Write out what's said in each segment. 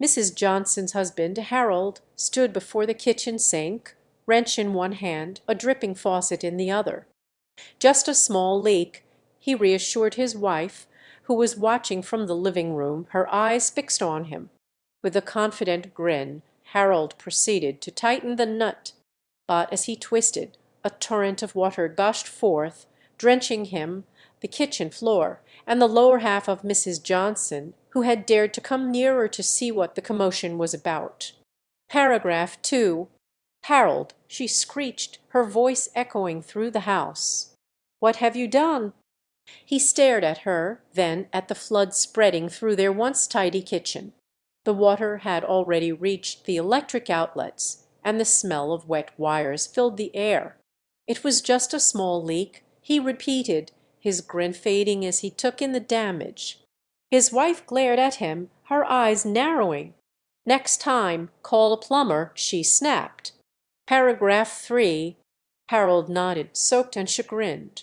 Mrs. Johnson's husband, Harold, stood before the kitchen sink, wrench in one hand, a dripping faucet in the other. Just a small leak, he reassured his wife, who was watching from the living room, her eyes fixed on him. With a confident grin, Harold proceeded to tighten the nut, but as he twisted, a torrent of water gushed forth, drenching him, the kitchen floor, and the lower half of Mrs. Johnson, who had dared to come nearer to see what the commotion was about. Paragraph 2. "Harold," she screeched, her voice echoing through the house, "what have you done?" He stared at her, then at the flood spreading through their once tidy kitchen. The water had already reached the electric outlets, and the smell of wet wires filled the air. It was just a small leak, he repeated, his grin fading as he took in the damage. His wife glared at him, her eyes narrowing. "Next time, call a plumber," she snapped. Paragraph 3. Harold nodded, soaked and chagrined.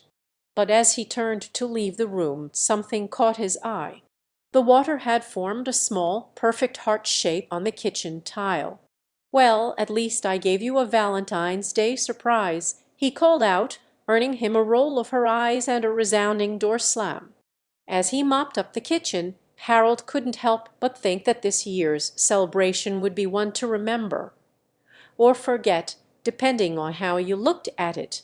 But as he turned to leave the room something caught his eye. The water had formed a small, perfect heart shape on the kitchen tile. "Well, at least I gave you a Valentine's Day surprise," he called out, earning him a roll of her eyes and a resounding door slam. As he mopped up the kitchen, Harold couldn't help but think that this year's celebration would be one to remember, or forget, depending on how you looked at it.